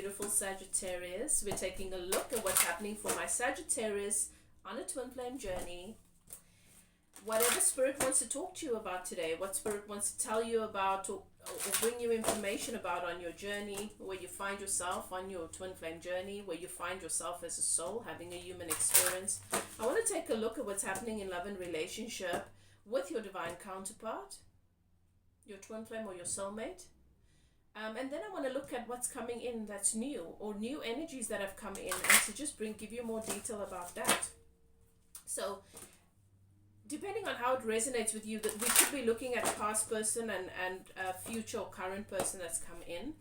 Beautiful Sagittarius. We're taking a look at what's happening for my Sagittarius on a twin flame journey. Whatever Spirit wants to talk to you about today, what Spirit wants to tell you about or bring you information about on your journey, where you find yourself on your twin flame journey, where you find yourself as a soul having a human experience. I want to take a look at what's happening in love and relationship with your divine counterpart, your twin flame or your soulmate. And then I want to look at what's coming in that's new, or new energies that have come in, and to just give you more detail about that. So depending on how it resonates with you, that we could be looking at a past person and a future or current person that's come in.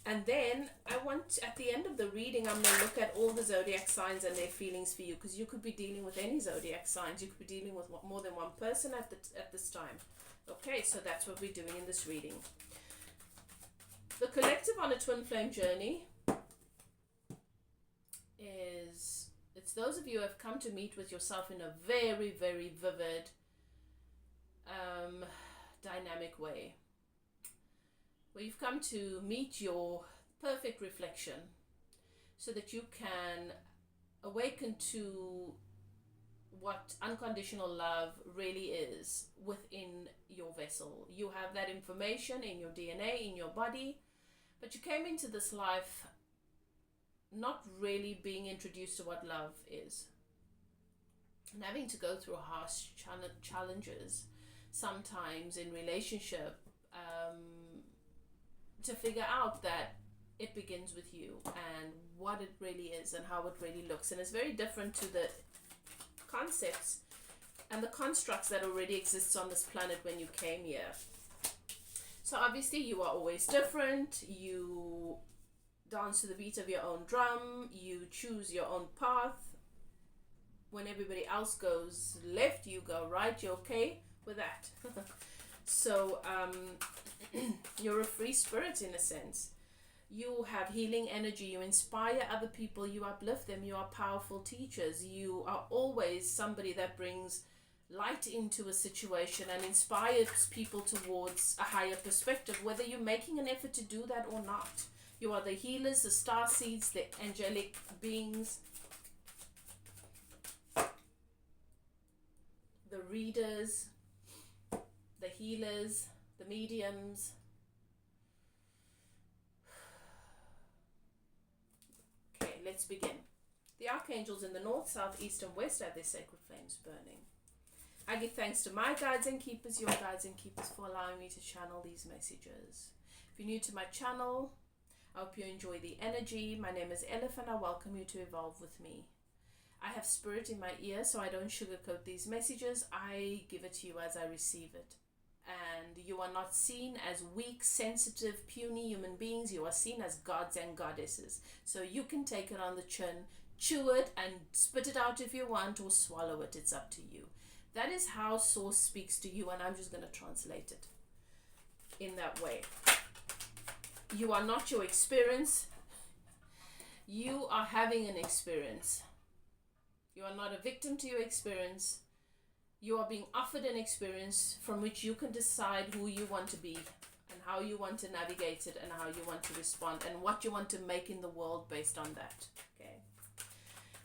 And then I want, at the end of the reading, I'm going to look at all the zodiac signs and their feelings for you, because you could be dealing with any zodiac signs. You could be dealing with more than one person at this time. Okay, so that's what we're doing in this reading. The collective on a twin flame journey is, it's those of you who have come to meet with yourself in a very, very vivid, dynamic way, where you've come to meet your perfect reflection so that you can awaken to what unconditional love really is within your vessel. You have that information in your DNA, in your body, but you came into this life not really being introduced to what love is, and having to go through harsh challenges sometimes in relationship to figure out that it begins with you and what it really is and how it really looks. And it's very different to the concepts and the constructs that already exists on this planet when you came here. So obviously you are always different. You dance to the beat of your own drum. You choose your own path. When everybody else goes left, you go right. You're okay with that. So you're a free spirit in a sense. You have healing energy. You inspire other people. You uplift them. You are powerful teachers. You are always somebody that brings light into a situation and inspires people towards a higher perspective, whether you're making an effort to do that or not. You are the healers, the star seeds, the angelic beings, the readers, the healers, the mediums. Okay, let's begin. The archangels in the north, south, east, and west have their sacred flames burning. I give thanks to my guides and keepers, your guides and keepers, for allowing me to channel these messages. If you're new to my channel, I hope you enjoy the energy. My name is Elif and I welcome you to evolve with me. I have spirit in my ear, so I don't sugarcoat these messages. I give it to you as I receive it. And you are not seen as weak, sensitive, puny human beings. You are seen as gods and goddesses. So you can take it on the chin, chew it and spit it out if you want, or swallow it. It's up to you. That is how Source speaks to you, and I'm just going to translate it in that way. You are not your experience. You are having an experience. You are not a victim to your experience. You are being offered an experience from which you can decide who you want to be and how you want to navigate it and how you want to respond and what you want to make in the world based on that. Okay.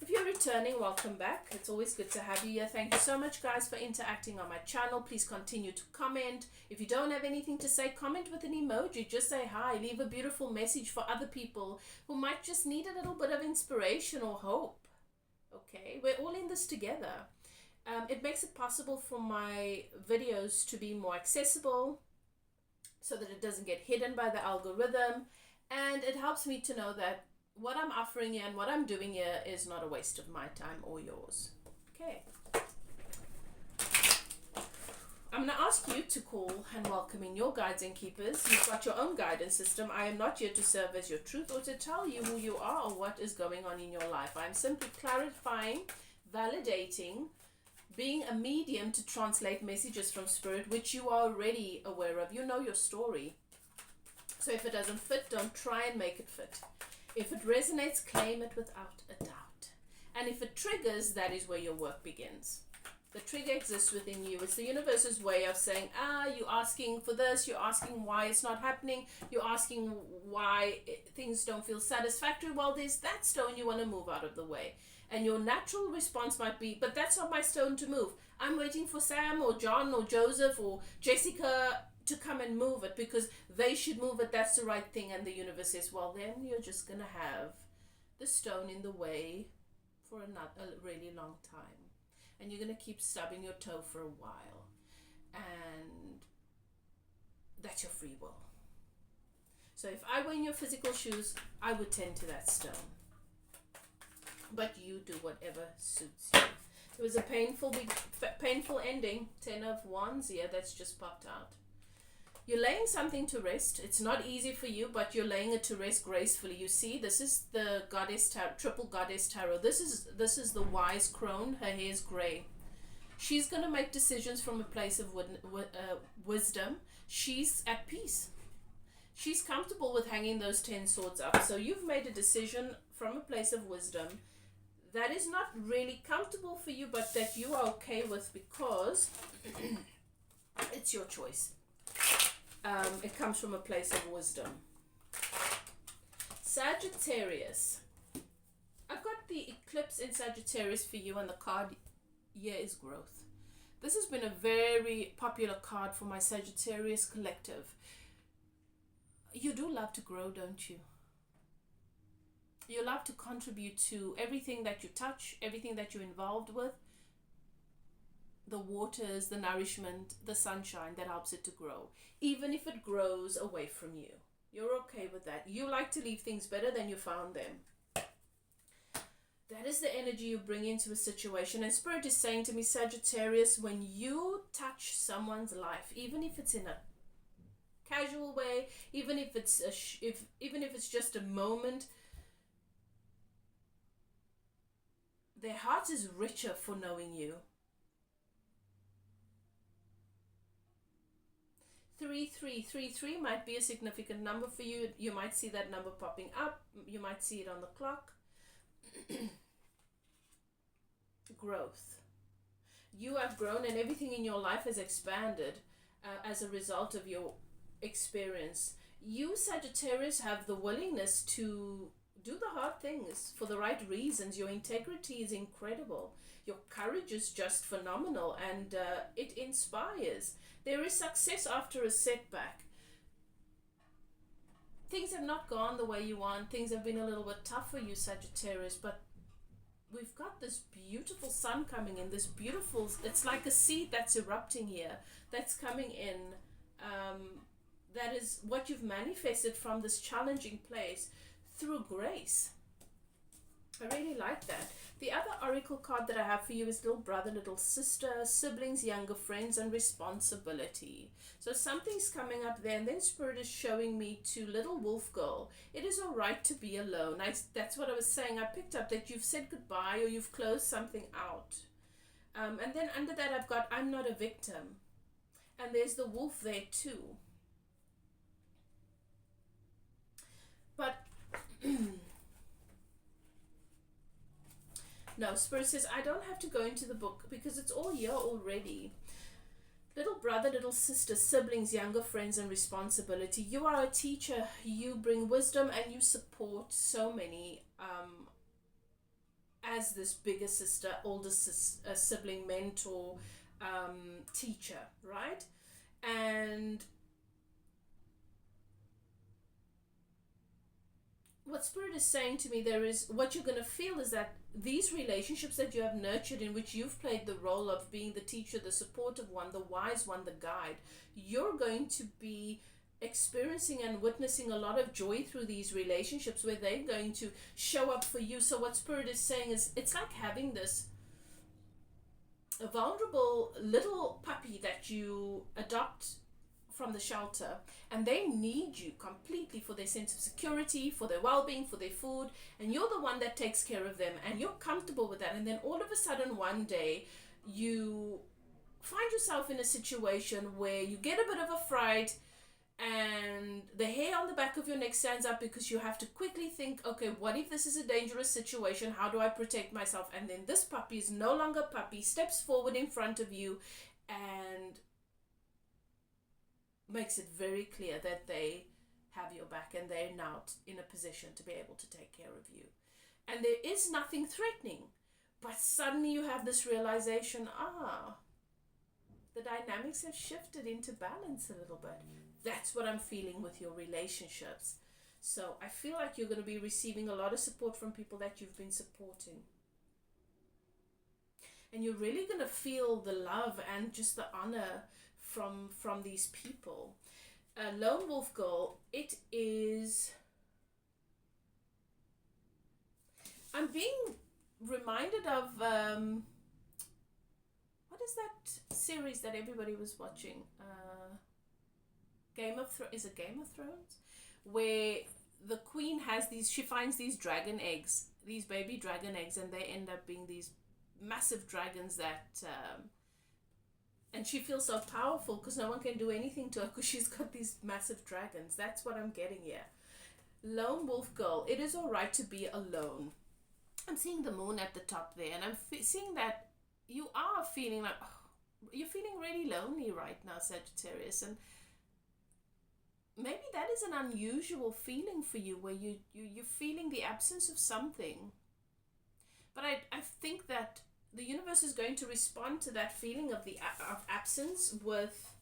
If you're returning, welcome back. It's always good to have you here. Thank you so much, guys, for interacting on my channel. Please continue to comment. If you don't have anything to say, comment with an emoji. Just say hi. Leave a beautiful message for other people who might just need a little bit of inspiration or hope. Okay, we're all in this together. It makes it possible for my videos to be more accessible so that it doesn't get hidden by the algorithm. And it helps me to know that what I'm offering here and what I'm doing here is not a waste of my time or yours. Okay. I'm going to ask you to call and welcome in your guides and keepers. You've got your own guidance system. I am not here to serve as your truth or to tell you who you are or what is going on in your life. I'm simply clarifying, validating, being a medium to translate messages from spirit, which you are already aware of. You know your story. So if it doesn't fit, don't try and make it fit. If it resonates, claim it without a doubt. And if it triggers, that is where your work begins. The trigger exists within you. It's the universe's way of saying, you're asking for this, you're asking why it's not happening, you're asking why things don't feel satisfactory. Well, there's that stone you want to move out of the way. And your natural response might be, but that's not my stone to move. I'm waiting for Sam or John or Joseph or Jessica to come and move it because they should move it. That's the right thing. And the universe says, well, then you're just going to have the stone in the way for a really long time. And you're going to keep stubbing your toe for a while. And that's your free will. So if I were in your physical shoes, I would tend to that stone. But you do whatever suits you. It was a painful ending. 10 of Wands. Yeah, that's just popped out. You're laying something to rest. It's not easy for you, but you're laying it to rest gracefully. You see, this is the goddess tarot, triple goddess tarot. This is the wise crone. Her hair is gray. She's going to make decisions from a place of wisdom. She's at peace. She's comfortable with hanging those 10 swords up. So you've made a decision from a place of wisdom that is not really comfortable for you, but that you are okay with because it's your choice. It comes from a place of wisdom. Sagittarius. I've got the eclipse in Sagittarius for you, and the card here is growth. This has been a very popular card for my Sagittarius collective. You do love to grow, don't you? You love to contribute to everything that you touch, everything that you're involved with. The waters, the nourishment, the sunshine that helps it to grow. Even if it grows away from you. You're okay with that. You like to leave things better than you found them. That is the energy you bring into a situation. And Spirit is saying to me, Sagittarius, when you touch someone's life, even if it's in a casual way, even if it's even if it's just a moment, their heart is richer for knowing you. 3333 might be a significant number for you. You might see that number popping up. You might see it on the clock. Growth. You have grown and everything in your life has expanded as a result of your experience. You, Sagittarius, have the willingness to do the hard things for the right reasons. Your integrity is incredible. Your courage is just phenomenal, and it inspires. There is success after a setback. Things have not gone the way you want. Things have been a little bit tough for you, Sagittarius, but we've got this beautiful sun coming in, this beautiful, it's like a seed that's erupting here, that's coming in. That is what you've manifested from this challenging place through grace. I really like that. The other oracle card that I have for you is little brother, little sister, siblings, younger friends, and responsibility. So something's coming up there, and then Spirit is showing me to little wolf girl. It is all right to be alone. That's what I was saying. I picked up that you've said goodbye or you've closed something out. And then under that I've got I'm not a victim. And there's the wolf there too. But no, Spirit says I don't have to go into the book because it's all here already. Little brother, little sister, siblings, younger friends, and responsibility. You are a teacher. You bring wisdom and you support so many as this bigger sister, older sibling, mentor, teacher, right? And what Spirit is saying to me there is, what you're going to feel is that these relationships that you have nurtured, in which you've played the role of being the teacher, the supportive one, the wise one, the guide, you're going to be experiencing and witnessing a lot of joy through these relationships where they're going to show up for you. So what Spirit is saying is, it's like having this a vulnerable little puppy that you adopt from the shelter, and they need you completely for their sense of security, for their well-being, for their food, and you're the one that takes care of them, and you're comfortable with that. And then all of a sudden one day you find yourself in a situation where you get a bit of a fright, and the hair on the back of your neck stands up because you have to quickly think, okay, what if this is a dangerous situation? How do I protect myself? And then this puppy is no longer puppy, steps forward in front of you and makes it very clear that they have your back and they're now in a position to be able to take care of you. And there is nothing threatening, but suddenly you have this realization, the dynamics have shifted into balance a little bit. That's what I'm feeling with your relationships. So I feel like you're going to be receiving a lot of support from people that you've been supporting. And you're really going to feel the love and just the honor from these people. Lone Wolf Girl, it is... I'm being reminded of... what is that series that everybody was watching? Is it Game of Thrones? Where the queen has she finds these dragon eggs, these baby dragon eggs, and they end up being these massive dragons that... and she feels so powerful because no one can do anything to her because she's got these massive dragons. That's what I'm getting here. Lone Wolf Girl, it is all right to be alone. I'm seeing the moon at the top there, and I'm seeing that you are feeling like, you're feeling really lonely right now, Sagittarius, and maybe that is an unusual feeling for you where you're feeling the absence of something. But I think that the universe is going to respond to that feeling of absence with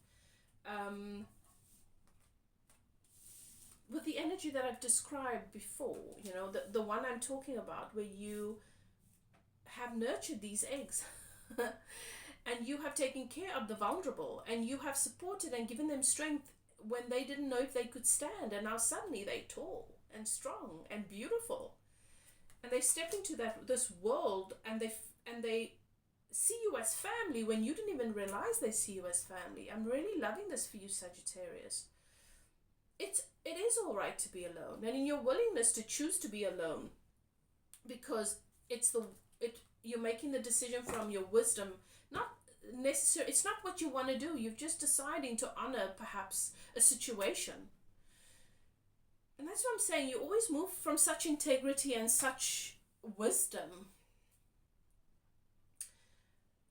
the energy that I've described before, the one I'm talking about, where you have nurtured these eggs and you have taken care of the vulnerable and you have supported and given them strength when they didn't know if they could stand, and now suddenly they're tall and strong and beautiful, and they step into this world and they see you as family when you didn't even realize they see you as family. I'm really loving this for you, Sagittarius. It is all right to be alone, and in your willingness to choose to be alone, because you're making the decision from your wisdom, not necessarily, it's not what you want to do, you're just deciding to honor perhaps a situation. And that's what I'm saying, you always move from such integrity and such wisdom.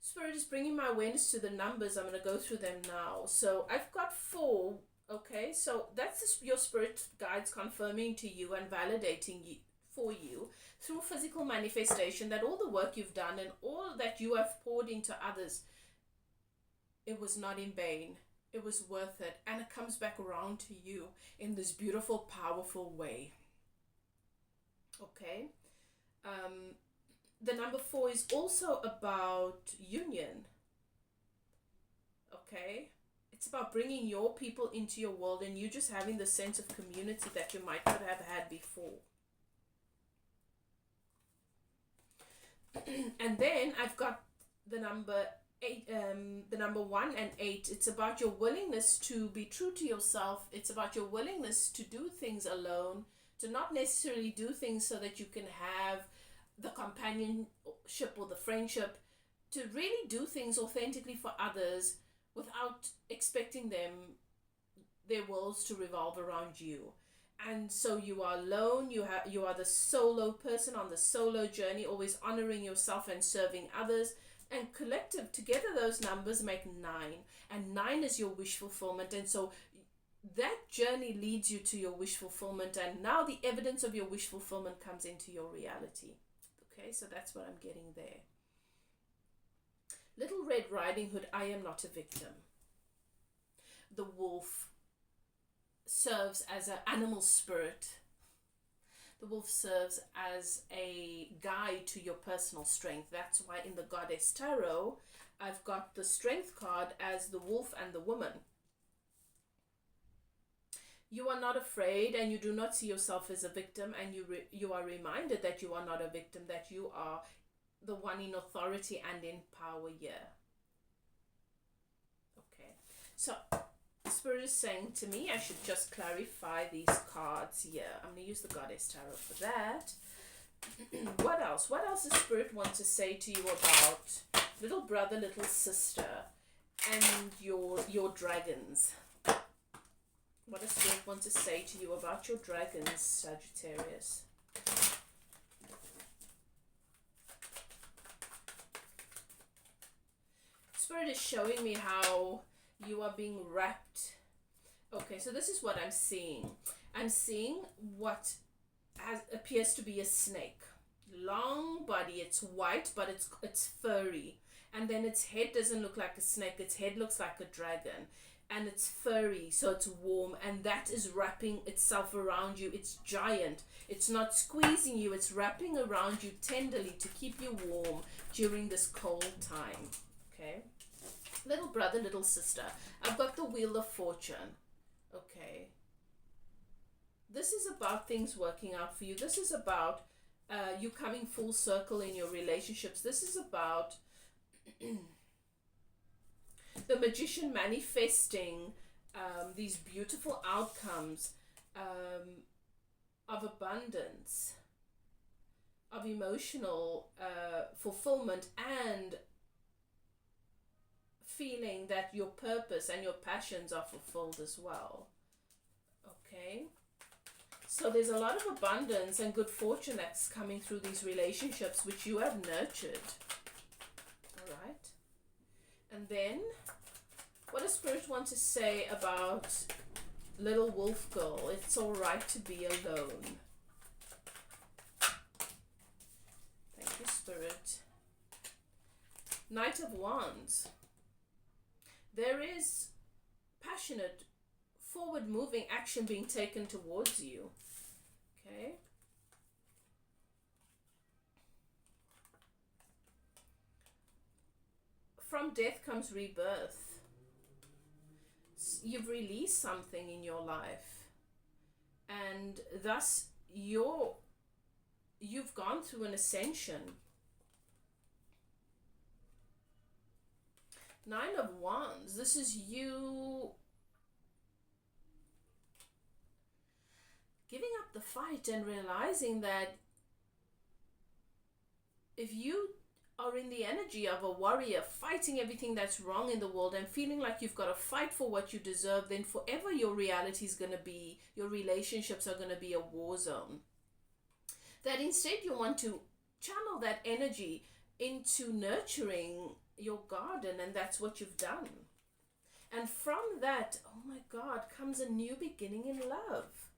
Spirit is bringing my awareness to the numbers. I'm going to go through them now. So I've got 4. Okay, so that's your spirit guides confirming to you and validating for you through physical manifestation that all the work you've done and all that you have poured into others, it was not in vain. It was worth it, and it comes back around to you in this beautiful, powerful way. Okay. The number 4 is also about union. Okay. It's about bringing your people into your world and you just having the sense of community that you might not have had before. And then I've got the number 8, the number 1 and 8. It's about your willingness to be true to yourself. It's about your willingness to do things alone, to not necessarily do things so that you can have the companionship or the friendship, to really do things authentically for others without expecting their worlds to revolve around you. And so you are alone, you are the solo person on the solo journey, always honoring yourself and serving others. And collective, together those numbers make 9. And 9 is your wish fulfillment. And so that journey leads you to your wish fulfillment. And now the evidence of your wish fulfillment comes into your reality. Okay, so that's what I'm getting there. Little Red Riding Hood, I am not a victim. The wolf serves as an animal spirit. The wolf serves as a guide to your personal strength. That's why in the Goddess Tarot, I've got the Strength card as the wolf and the woman. You are not afraid and you do not see yourself as a victim, and you are reminded that you are not a victim, that you are the one in authority and in power here. Okay, so Spirit is saying to me I should just clarify these cards here. I'm going to use the Goddess Tarot for that. What else? What else does Spirit want to say to you about little brother, little sister, and your dragons? What does Spirit want to say to you about your dragons, Sagittarius? Spirit is showing me how you are being wrapped. Okay, so this is what I'm seeing. I'm seeing what appears to be a snake. Long body, it's white, but it's furry. And then its head doesn't look like a snake, its head looks like a dragon. And it's furry, so it's warm, and that is wrapping itself around you. It's giant. It's not squeezing you, it's wrapping around you tenderly to keep you warm during this cold time. Okay? Little brother, little sister. I've got the Wheel of Fortune. Okay. This is about things working out for you. This is about you coming full circle in your relationships. This is about the Magician manifesting these beautiful outcomes of abundance, of emotional fulfillment, and feeling that your purpose and your passions are fulfilled as well. Okay? So there's a lot of abundance and good fortune that's coming through these relationships which you have nurtured. Alright? And then, what does Spirit want to say about little wolf girl? It's alright to be alone. Thank you, Spirit. Knight of Wands. There is passionate, forward-moving action being taken towards you. Okay? From death comes rebirth. You've released something in your life, and thus you've gone through an ascension. Nine of Wands. This is you giving up the fight and realizing that if you are in the energy of a warrior fighting everything that's wrong in the world and feeling like you've got to fight for what you deserve, then forever your reality is going to be, your relationships are going to be a war zone. That instead you want to channel that energy into nurturing your garden, and that's what you've done. And from that, oh my God, comes a new beginning in love.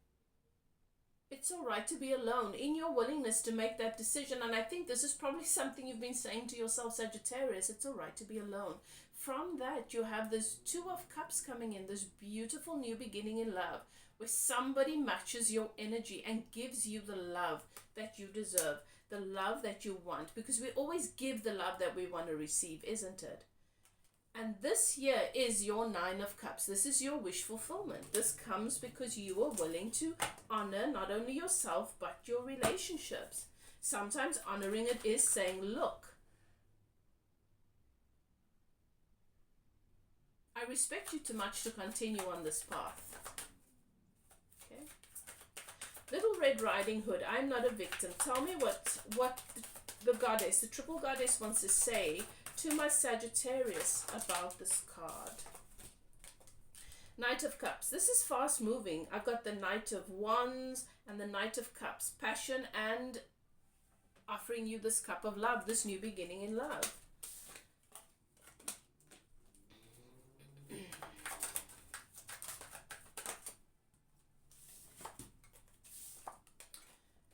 It's all right to be alone in your willingness to make that decision. And I think this is probably something you've been saying to yourself, Sagittarius. It's all right to be alone. From that, you have this Two of Cups coming in, this beautiful new beginning in love, where somebody matches your energy and gives you the love that you deserve, the love that you want, because we always give the love that we want to receive, isn't it? And this year is your Nine of Cups. This is your wish fulfillment. This comes because you are willing to honor not only yourself, but your relationships. Sometimes honoring it is saying, look, I respect you too much to continue on this path. Okay. Little Red Riding Hood, I'm not a victim. Tell me what the goddess, the triple goddess, wants to say to my Sagittarius about this card. Knight of Cups. This is fast moving. I've got the Knight of Wands and the Knight of Cups. Passion and offering you this cup of love, this new beginning in love.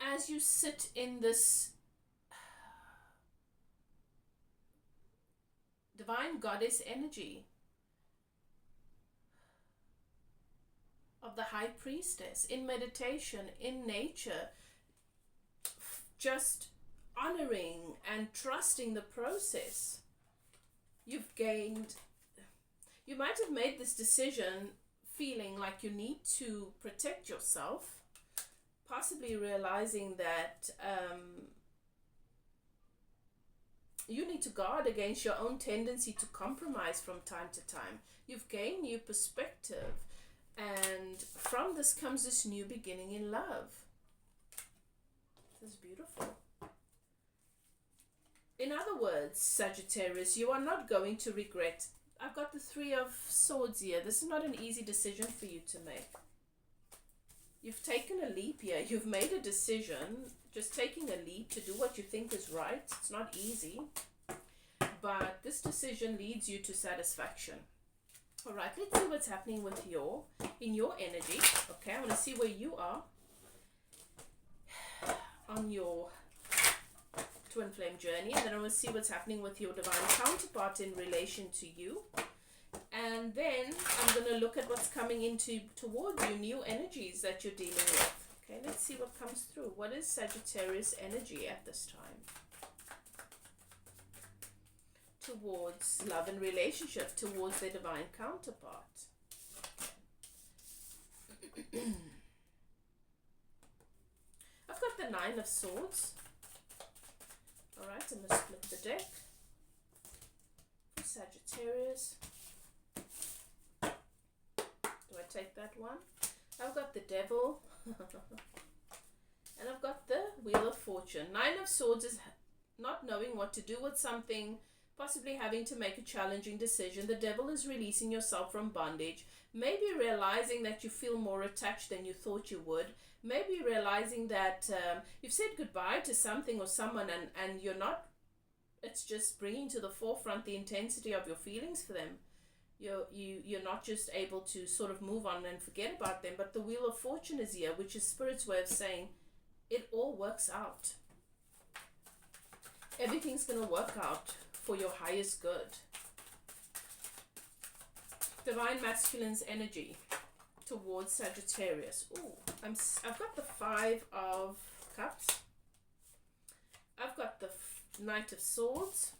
As you sit in this divine goddess energy of the high priestess, in meditation, in nature, just honoring and trusting the process, you've gained, you might have made this decision feeling like you need to protect yourself, possibly realizing that you need to guard against your own tendency to compromise from time to time. You've gained new perspective, and from this comes this new beginning in love. This is beautiful. In other words, Sagittarius, you are not going to regret. I've got the Three of Swords here. This is not an easy decision for you to make. You've taken a leap here. You've made a decision. Just taking a leap to do what you think is right. It's not easy. But this decision leads you to satisfaction. All right, let's see what's happening with in your energy. Okay, I want to see where you are on your twin flame journey, and then I want to see what's happening with your divine counterpart in relation to you. And then I'm going to look at what's coming towards you, new energies that you're dealing with. Okay, let's see what comes through. What is Sagittarius energy at this time? Towards love and relationship, towards their divine counterpart. I've got the Nine of Swords. Alright, I'm going to split the deck for Sagittarius. Do I take that one? I've got the Devil. And I've got the Wheel of Fortune. Nine of Swords is not knowing what to do with something, possibly having to make a challenging decision. The Devil is releasing yourself from bondage. Maybe realizing that you feel more attached than you thought you would. Maybe realizing that you've said goodbye to something or someone and you're not, it's just bringing to the forefront the intensity of your feelings for them. You're not just able to sort of move on and forget about them, but the Wheel of Fortune is here, which is Spirit's way of saying it all works out. Everything's going to work out for your highest good. Divine Masculine's energy towards Sagittarius. Ooh, I've got the Five of Cups. I've got the Knight of Swords.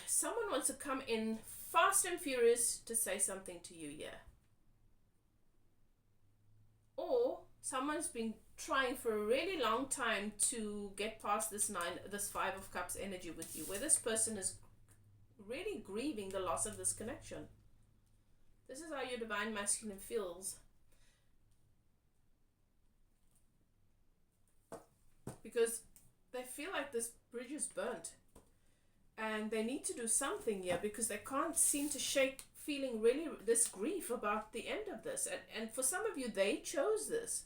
Someone wants to come in fast and furious to say something to you here. Or someone's been trying for a really long time to get past this Five of Cups energy with you, where this person is really grieving the loss of this connection. This is how your divine masculine feels. Because they feel like this bridge is burnt. And they need to do something here because they can't seem to shake feeling really this grief about the end of this. And for some of you, they chose this.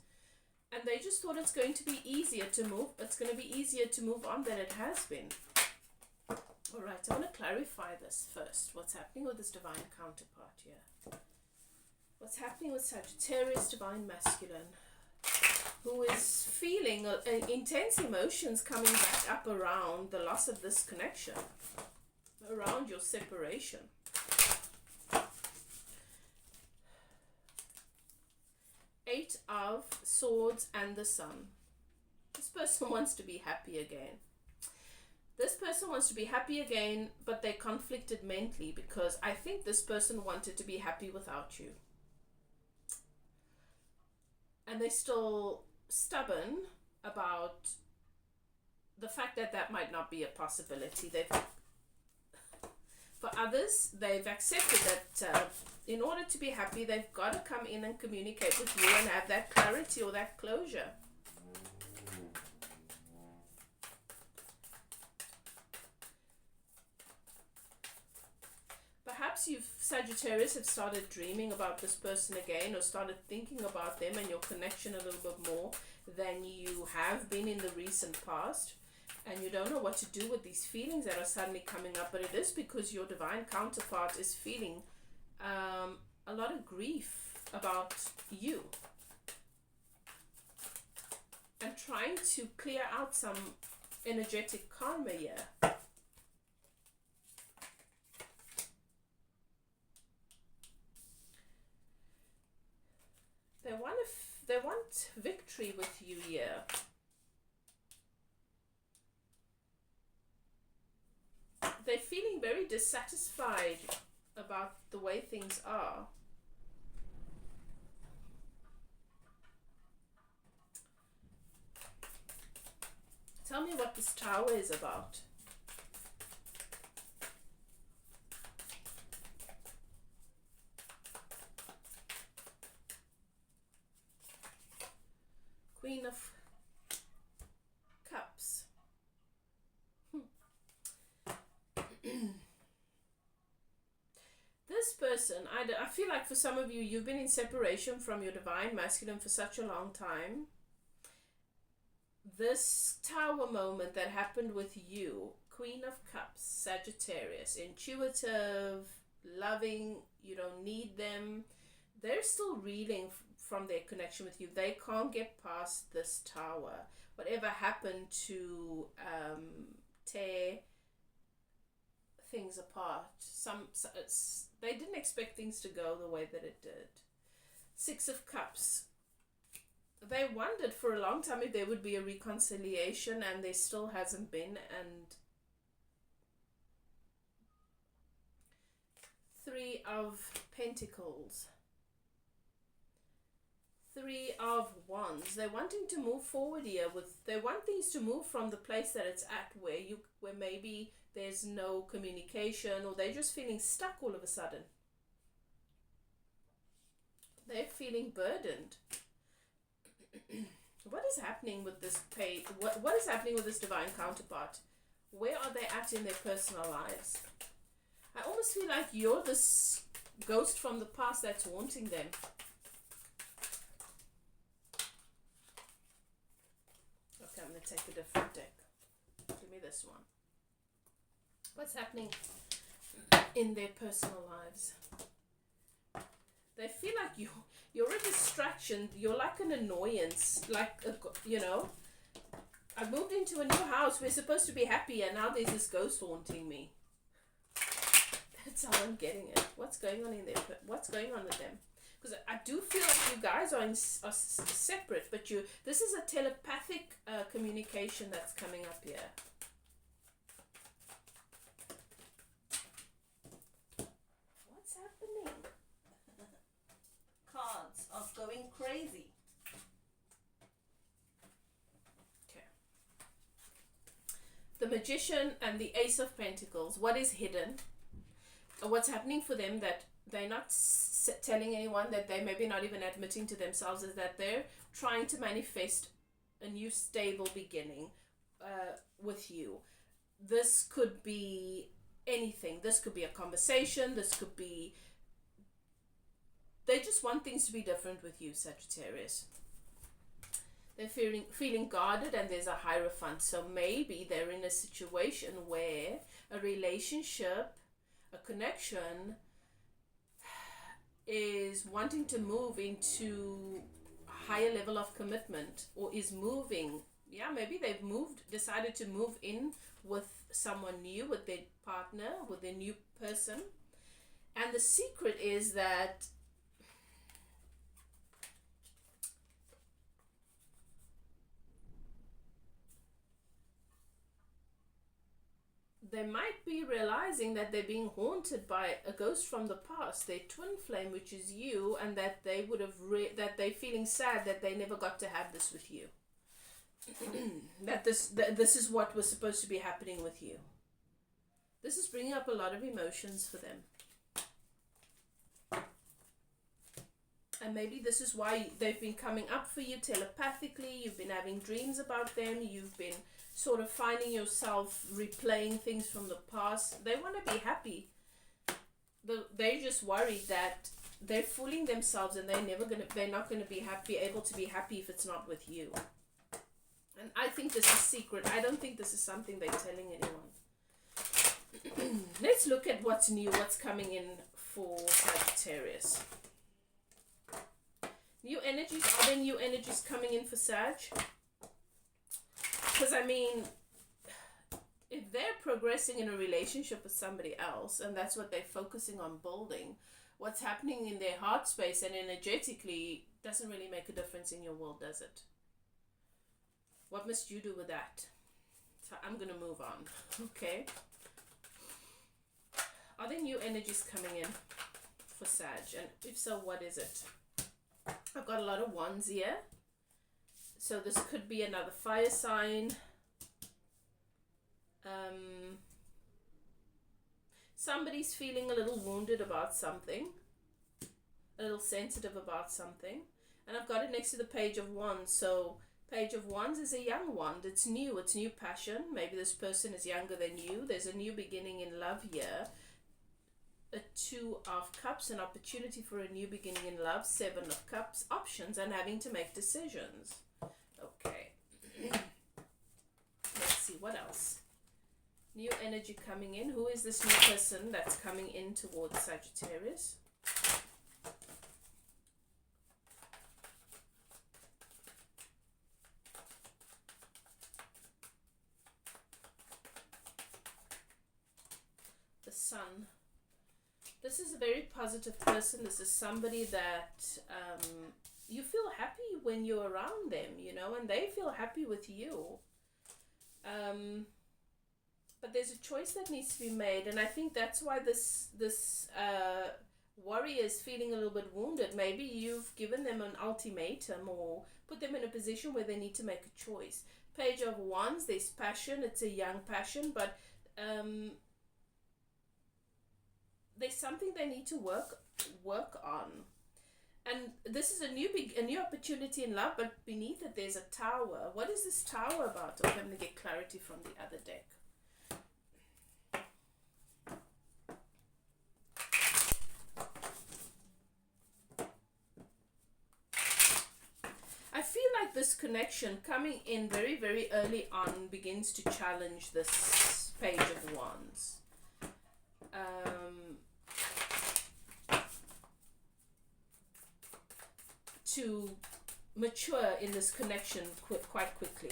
And they just thought it's going to be easier to move. It's going to be easier to move on than it has been. All right, I want to clarify this first. What's happening with this divine counterpart here? What's happening with Sagittarius, divine masculine, who is feeling intense emotions coming back up around the loss of this connection, around your separation. Eight of Swords and the Sun. This person wants to be happy again. This person wants to be happy again, but they're conflicted mentally because I think this person wanted to be happy without you. And they're still stubborn about the fact that that might not be a possibility. For others, they've accepted that in order to be happy, they've got to come in and communicate with you and have that clarity or that closure. Perhaps Sagittarius, have started dreaming about this person again, or started thinking about them and your connection a little bit more than you have been in the recent past. And you don't know what to do with these feelings that are suddenly coming up, but it is because your divine counterpart is feeling a lot of grief about you and trying to clear out some energetic karma here. They want victory with you here. They're feeling very dissatisfied about the way things are. Tell me what this Tower is about. Queen of Cups. this person, I feel like for some of you, you've been in separation from your divine masculine for such a long time. This tower moment that happened with you, Queen of Cups, Sagittarius, intuitive, loving, you don't need them. They're still reeling from their connection with you. They can't get past this tower. Whatever happened to tear things apart. They didn't expect things to go the way that it did. Six of Cups. They wondered for a long time if there would be a reconciliation, and there still hasn't been. And Three of Pentacles. Three of Wands. They're wanting to move forward here. They want things to move from the place that it's at, where maybe there's no communication, or they're just feeling stuck all of a sudden. They're feeling burdened. What is happening with this page? What is happening with this divine counterpart? Where are they at in their personal lives? I almost feel like you're this ghost from the past that's haunting them. Okay, I'm going to take a different deck. Give me this one. What's happening in their personal lives? They feel like you're a distraction. You're like an annoyance. I moved into a new house. We're supposed to be happy, and now there's this ghost haunting me. That's how I'm getting it. What's going on in there? What's going on with them? Because I do feel like you guys are separate, but this is a telepathic communication that's coming up here. What's happening? Cards are going crazy. Okay. The Magician and the Ace of Pentacles. What is hidden? What's happening for them that they're not telling anyone, that they maybe not even admitting to themselves, is that they're trying to manifest a new stable beginning with you. This could be anything. This could be a conversation. This could be... They just want things to be different with you, Sagittarius. They're feeling guarded, and there's a Hierophant. So maybe they're in a situation where a relationship, a connection, is wanting to move into a higher level of commitment, or is moving. Yeah, maybe they've decided to move in with someone new, with their partner, with their new person. And the secret is that they might be realizing that they're being haunted by a ghost from the past, their twin flame, which is you, and that they would have that they're feeling sad that they never got to have this with you. that this is what was supposed to be happening with you. This is bringing up a lot of emotions for them. And maybe this is why they've been coming up for you telepathically. You've been having dreams about them. You've been sort of finding yourself replaying things from the past. They want to be happy. They're just worried that they're fooling themselves, and they're not gonna be able to be happy if it's not with you. And I think this is secret. I don't think this is something they're telling anyone. Let's look at what's new, what's coming in for Sagittarius. New energies. Are there new energies coming in for Sag? Because, I mean, if they're progressing in a relationship with somebody else, and that's what they're focusing on building, what's happening in their heart space and energetically doesn't really make a difference in your world, does it? What must you do with that? So I'm going to move on, okay? Are there new energies coming in for Sag? And if so, what is it? I've got a lot of wands here. So this could be another fire sign. Somebody's feeling a little wounded about something. A little sensitive about something. And I've got it next to the Page of Wands. So Page of Wands is a young wand. It's new passion. Maybe this person is younger than you. There's a new beginning in love here. a Two of Cups, an opportunity for a new beginning in love. Seven of Cups, options and having to make decisions. Okay. Let's see, what else? New energy coming in. Who is this new person that's coming in towards Sagittarius? The Sun. This is a very positive person. This is somebody that you feel happy when you're around them, you know, and they feel happy with you. But there's a choice that needs to be made, and I think that's why this warrior is feeling a little bit wounded. Maybe you've given them an ultimatum or put them in a position where they need to make a choice. Page of Wands, there's passion. It's a young passion, but there's something they need to work on. And this is a new opportunity in love, but beneath it there's a Tower. What is this Tower about? Okay, I'm going to get clarity from the other deck. I feel like this connection coming in very, very early on begins to challenge this Page of Wands. To mature in this connection quite quickly,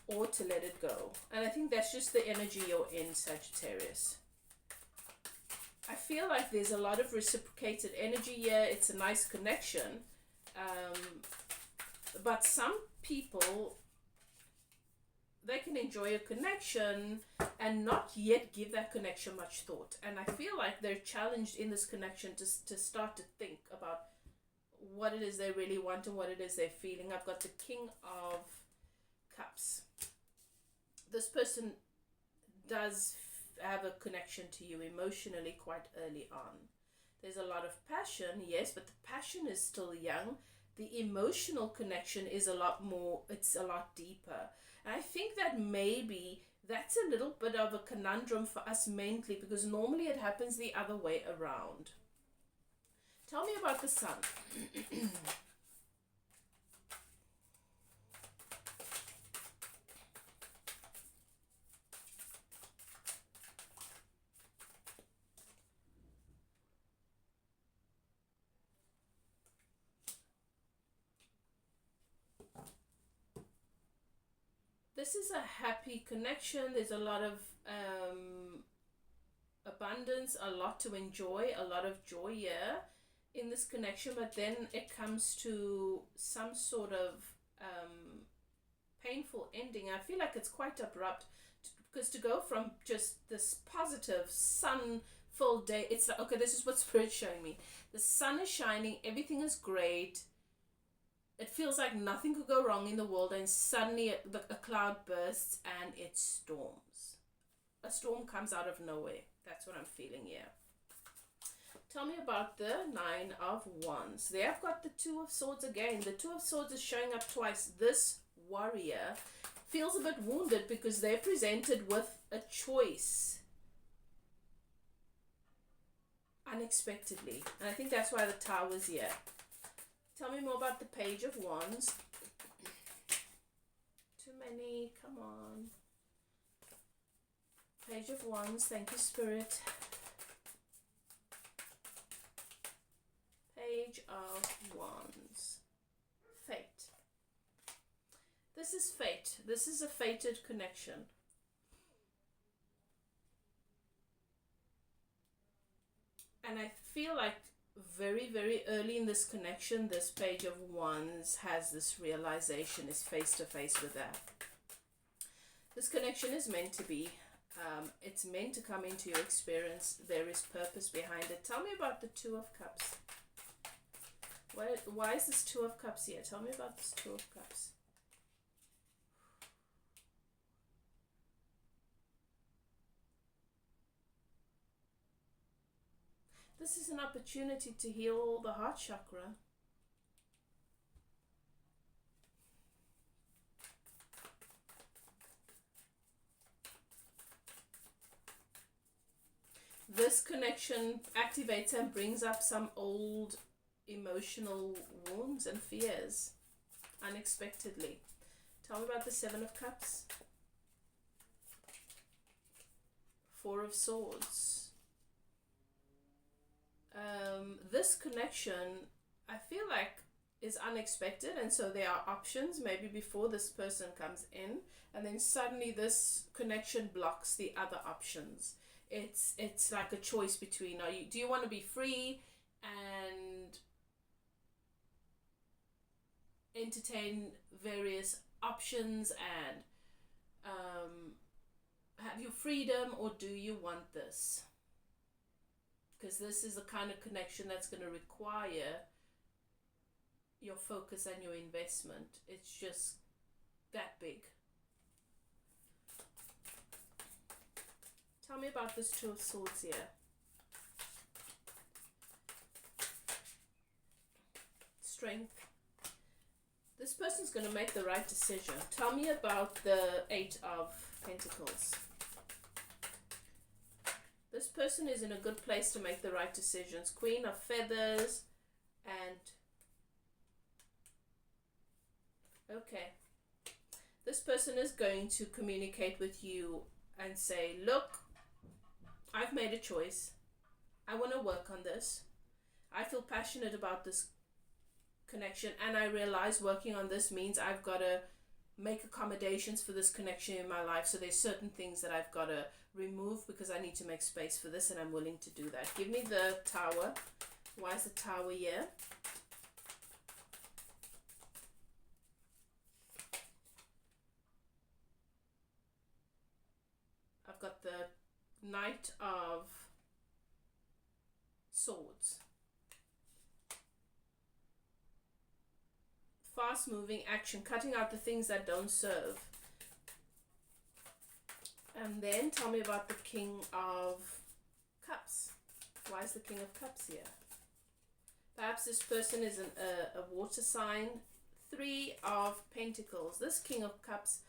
or to let it go. And I think that's just the energy you're in, Sagittarius. I feel like there's a lot of reciprocated energy here. It's a nice connection, but some people, they can enjoy a connection and not yet give that connection much thought. And I feel like they're challenged in this connection to start to think about what it is they really want and what it is they're feeling. I've got the King of Cups. This person does have a connection to you emotionally quite early on. There's a lot of passion, yes, but the passion is still young. The emotional connection is a lot more, it's a lot deeper. And I think that maybe that's a little bit of a conundrum for us mentally, because normally it happens the other way around. Tell me about the Sun. This is a happy connection. There's a lot of abundance, a lot to enjoy, a lot of joy here in this connection, but then it comes to some sort of painful ending. I feel like it's quite abrupt, because to go from just this positive sun filled day, it's like, okay, this is what Spirit's showing me. The sun is shining, everything is great, it feels like nothing could go wrong in the world, and suddenly a cloud bursts and it storms. A storm comes out of nowhere. That's what I'm feeling here. Tell me about the Nine of Wands. There I've got the Two of Swords again. The Two of Swords is showing up twice. This warrior feels a bit wounded because they're presented with a choice unexpectedly. And I think that's why the Tower's here. Tell me more about the Page of Wands. Too many, come on. Page of Wands, thank you, Spirit. Page of Wands. Fate. This is fate. This is a fated connection. And I feel like very, very early in this connection, this Page of Wands has this realization, is face to face with that. This connection is meant to be. It's meant to come into your experience. There is purpose behind it. Tell me about the Two of Cups. Why is this Two of Cups here? Tell me about this Two of Cups. This is an opportunity to heal the heart chakra. This connection activates and brings up some old emotional wounds and fears unexpectedly. Tell me about the Seven of Cups. Four of Swords. This connection, I feel like, is unexpected, and so there are options maybe before this person comes in, and then suddenly this connection blocks the other options. It's like a choice between, do you want to be free and entertain various options and have your freedom, or do you want this? Because this is the kind of connection that's going to require your focus and your investment. It's just that big. Tell me about this Two of Swords here. Strength. This person's going to make the right decision. Tell me about the Eight of Pentacles. This person is in a good place to make the right decisions. Queen of Feathers and... Okay. This person is going to communicate with you and say, look, I've made a choice. I want to work on this. I feel passionate about this connection, and I realize working on this means I've got to make accommodations for this connection in my life. So there's certain things that I've got to remove because I need to make space for this, and I'm willing to do that. Give me the Tower. Why is the Tower here? I've got the Knight of Swords. Fast moving action, cutting out the things that don't serve. And then tell me about the King of Cups. Why is the King of Cups here? Perhaps this person is a water sign. Three of Pentacles. This King of Cups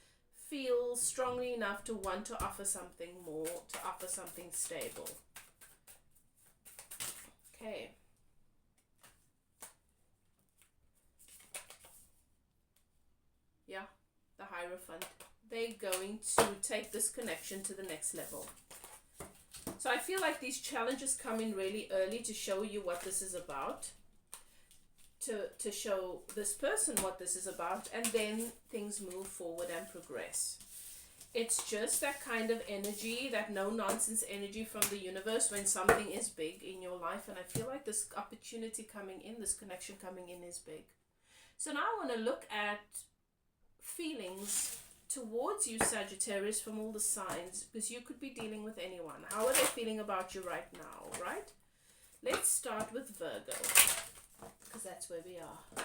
feels strongly enough to want to offer something more, to offer something stable. Okay. Yeah, the Hierophant. They're going to take this connection to the next level. So I feel like these challenges come in really early to show you what this is about, to show this person what this is about, and then things move forward and progress. It's just that kind of energy, that no-nonsense energy from the universe when something is big in your life, and I feel like this opportunity coming in, this connection coming in is big. So now I want to look at feelings towards you, Sagittarius, from all the signs, because you could be dealing with anyone. How are they feeling about you right now, right? Let's start with Virgo, because that's where we are.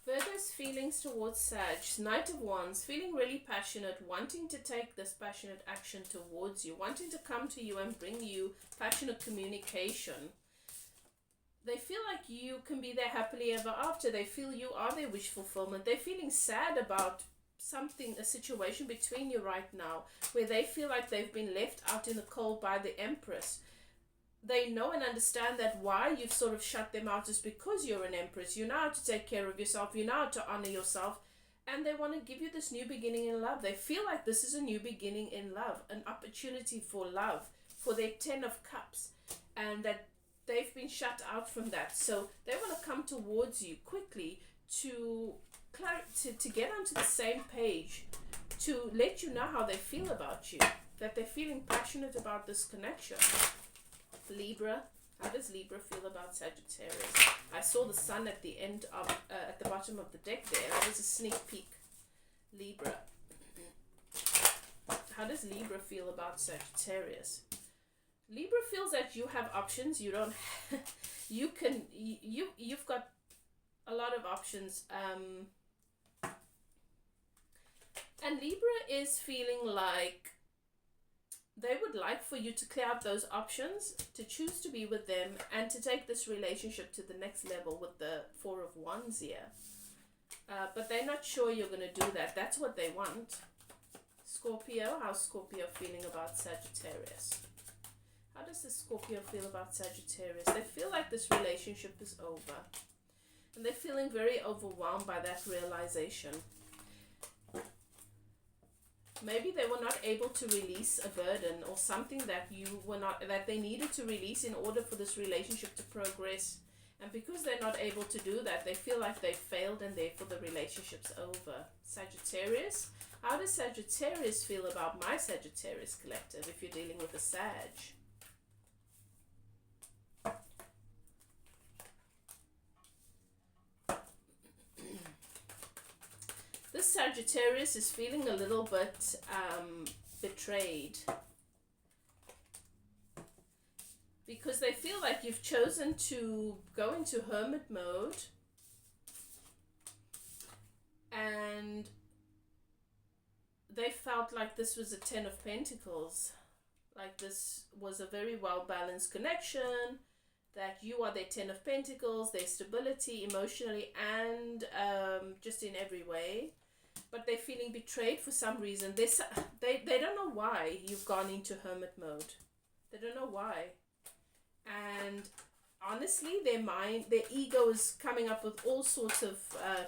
Virgo's feelings towards Sag. Knight of Wands, feeling really passionate, wanting to take this passionate action towards you, wanting to come to you and bring you passionate communication. They feel like you can be there happily ever after. They feel you are their wish fulfillment. They're feeling sad about something, a situation between you right now, where they feel like they've been left out in the cold by the Empress. They know and understand that why you've sort of shut them out is because you're an Empress. You know how to take care of yourself. You know how to honor yourself. And they want to give you this new beginning in love. They feel like this is a new beginning in love, an opportunity for love, for their 10 of Cups, and that they've been shut out from that. So they want to come towards you quickly to get onto the same page, to let you know how they feel about you, that they're feeling passionate about this connection. Libra. How does Libra feel about Sagittarius? I saw the sun at the end of at the bottom of the deck there. That was a sneak peek. Libra. How does Libra feel about Sagittarius? Libra feels that you have options. You don't. You've got a lot of options. And Libra is feeling like they would like for you to clear up those options, to choose to be with them, and to take this relationship to the next level with the Four of Wands here. But they're not sure you're going to do that. That's what they want. Scorpio, how's Scorpio feeling about Sagittarius? How does the Scorpio feel about Sagittarius? They feel like this relationship is over. And they're feeling very overwhelmed by that realization. Maybe they were not able to release a burden or something that that they needed to release in order for this relationship to progress. And because they're not able to do that, they feel like they failed and therefore the relationship's over. Sagittarius, how does Sagittarius feel about my Sagittarius collective if you're dealing with a Sag? This Sagittarius is feeling a little bit betrayed, because they feel like you've chosen to go into hermit mode, and they felt like this was a Ten of Pentacles, like this was a very well balanced connection, that you are their Ten of Pentacles, their stability emotionally and just in every way. But they're feeling betrayed for some reason. They don't know why you've gone into hermit mode. They don't know why. And honestly, their ego is coming up with all sorts of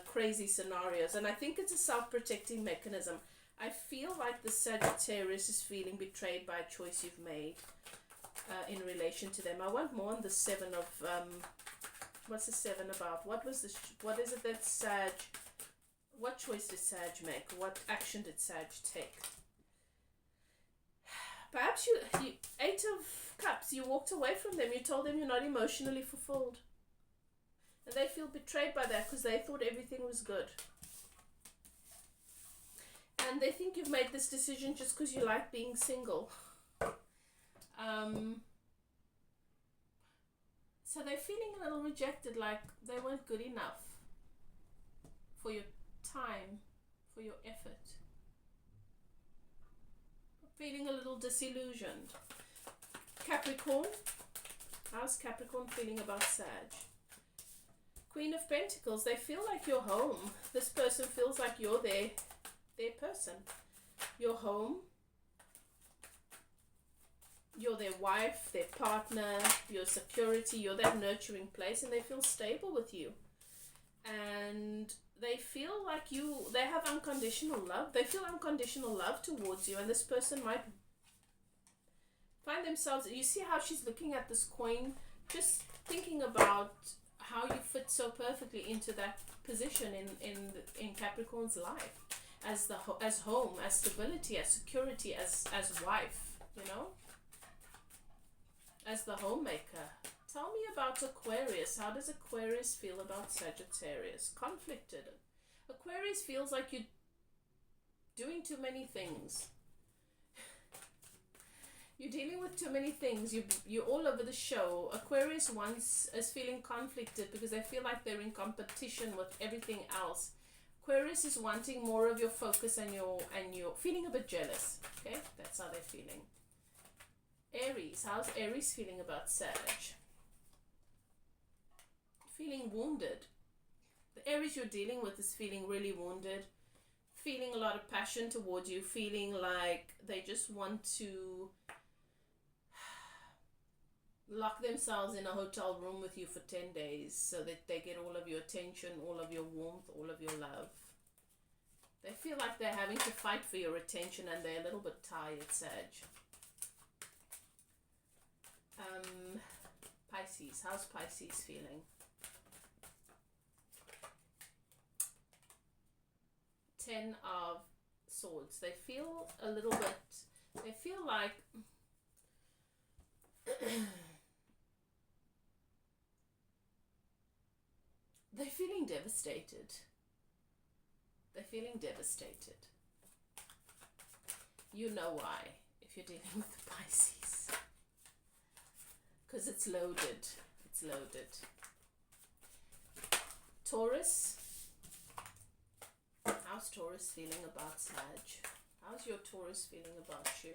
crazy scenarios. And I think it's a self-protecting mechanism. I feel like the Sagittarius is feeling betrayed by a choice you've made in relation to them. I want more on the Seven of... what's the Seven about? What is it that Sag... What choice did Sag make? What action did Sag take? Perhaps you Eight of Cups, you walked away from them. You told them you're not emotionally fulfilled. And they feel betrayed by that because they thought everything was good. And they think you've made this decision just because you like being single. So they're feeling a little rejected, like they weren't good enough for your time, for your effort. Feeling a little disillusioned. Capricorn, how's Capricorn feeling about Sag? Queen of Pentacles, they feel like you're home. This person feels like you're their person. You're home. You're their wife, their partner, your security, you're that nurturing place, and they feel stable with you. And they feel like they have unconditional love. They feel unconditional love towards you, and this person might find themselves, you see how she's looking at this coin, just thinking about how you fit so perfectly into that position in Capricorn's life, as home, as stability, as security, as wife, you know, as the homemaker. Tell me about Aquarius. How does Aquarius feel about Sagittarius? Conflicted. Aquarius feels like you're doing too many things. You're dealing with too many things. You're all over the show. Aquarius is feeling conflicted because they feel like they're in competition with everything else. Aquarius is wanting more of your focus and you're feeling a bit jealous. Okay, that's how they're feeling. Aries. How's Aries feeling about Sag? Feeling wounded. The Aries you're dealing with is feeling really wounded, feeling a lot of passion towards you, feeling like they just want to lock themselves in a hotel room with you for 10 days so that they get all of your attention, all of your warmth, all of your love. They feel like they're having to fight for your attention and they're a little bit tired, Sag. Pisces. How's Pisces feeling? 10 of Swords. They feel a little bit, they feel like they're feeling devastated. They're feeling devastated. You know why, if you're dealing with the Pisces. Because it's loaded. It's loaded. Taurus. How's Taurus feeling about Sag? How's your Taurus feeling about you?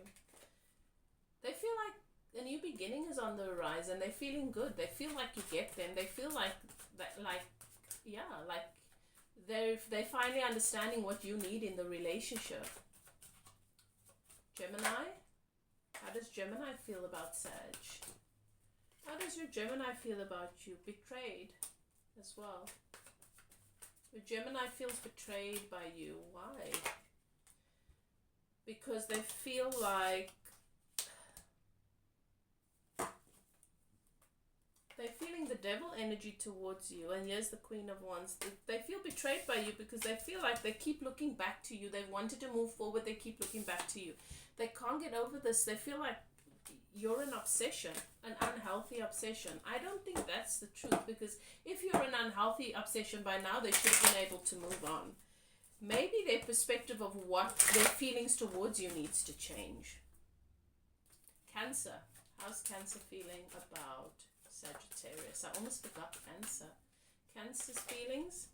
They feel like a new beginning is on the horizon. They're feeling good. They feel like you get them. They feel like that, like, yeah, like they're finally understanding what you need in the relationship. Gemini, how does Gemini feel about Sag? How does your Gemini feel about you? Betrayed as well. The Gemini feels betrayed by you. Why? Because they feel like they're feeling the devil energy towards you. And here's the Queen of Wands. They feel betrayed by you because they feel like they keep looking back to you. They wanted to move forward. They keep looking back to you. They can't get over this. They feel like you're an obsession, an unhealthy obsession. I don't think that's the truth, because if you're an unhealthy obsession by now, they should have been able to move on. Maybe their perspective of what their feelings towards you needs to change. Cancer. How's Cancer feeling about Sagittarius? I almost forgot Cancer. Cancer's feelings.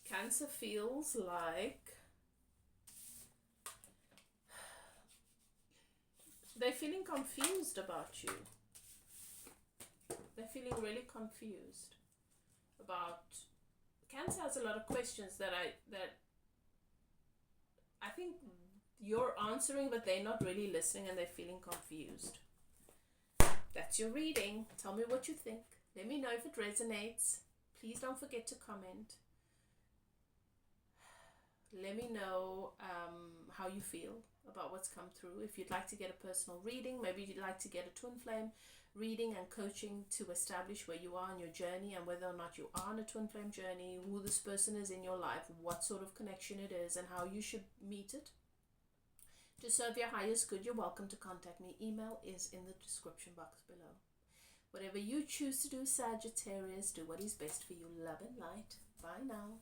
Cancer feels like they're feeling confused about you. They're feeling really confused about... Cancer has a lot of questions that I think you're answering, but they're not really listening and they're feeling confused. That's your reading. Tell me what you think. Let me know if it resonates. Please don't forget to comment. Let me know how you feel about what's come through. If you'd like to get a personal reading, maybe you'd like to get a twin flame reading and coaching to establish where you are on your journey and whether or not you are on a twin flame journey, who this person is in your life, what sort of connection it is, and how you should meet it. To serve your highest good, you're welcome to contact me. Email is in the description box below. Whatever you choose to do, Sagittarius, do what is best for you. Love and light. Bye now.